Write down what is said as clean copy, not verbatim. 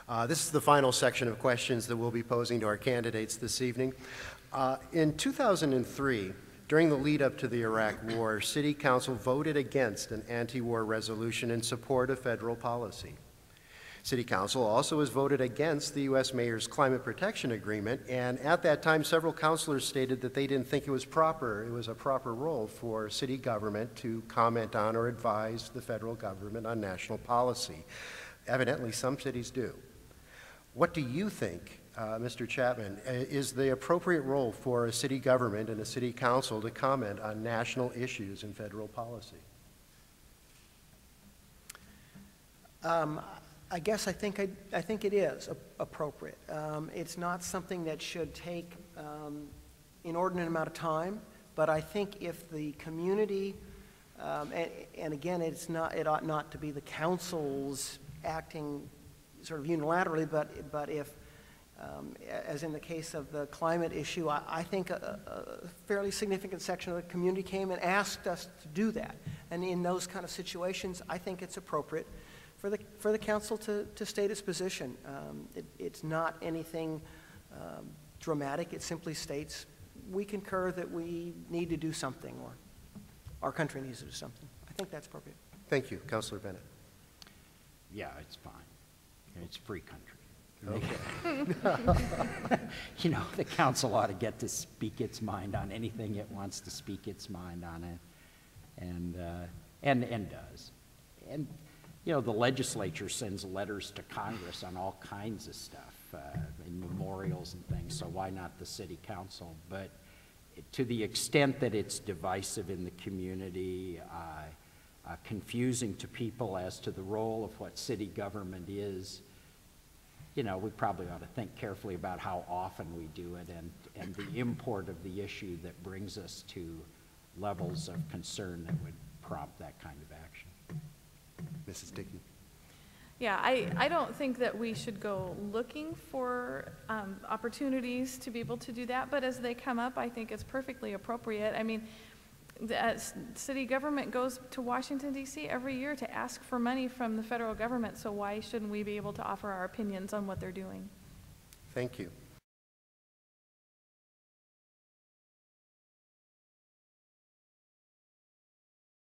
This is the final section of questions that we'll be posing to our candidates this evening. In 2003, during the lead up to the Iraq War, City Council voted against an anti-war resolution in support of federal policy. City Council also has voted against the U.S. Mayor's Climate Protection Agreement, and at that time several councilors stated that they didn't think it was a proper role for city government to comment on or advise the federal government on national policy. Evidently, some cities do. What do you think, Mr. Chapman, is the appropriate role for a city government and a city council to comment on national issues in federal policy? I guess I think it is appropriate. It's not something that should take inordinate amount of time, but I think if the community, and again, it ought not to be the councils acting sort of unilaterally, but if, as in the case of the climate issue, I think a fairly significant section of the community came and asked us to do that. And in those kind of situations, I think it's appropriate for the council to state its position. It's not anything dramatic. It simply states we concur that we need to do something, or our country needs to do something. I think that's appropriate. Thank you. Councilor Bennett. Yeah, it's fine. It's free country. Okay. You know, the council ought to get to speak its mind on anything it wants to speak its mind on it, and does. And you know, the legislature sends letters to Congress on all kinds of stuff, and memorials and things, so why not the city council? But to the extent that it's divisive in the community, confusing to people as to the role of what city government is, you know, we probably ought to think carefully about how often we do it and the import of the issue that brings us to levels of concern that would prompt that kind of action. Mrs. Dickey. Yeah, I don't think that we should go looking for opportunities to be able to do that, but as they come up, I think it's perfectly appropriate. I mean, the city government goes to Washington, D.C. every year to ask for money from the federal government, so why shouldn't we be able to offer our opinions on what they're doing? Thank you.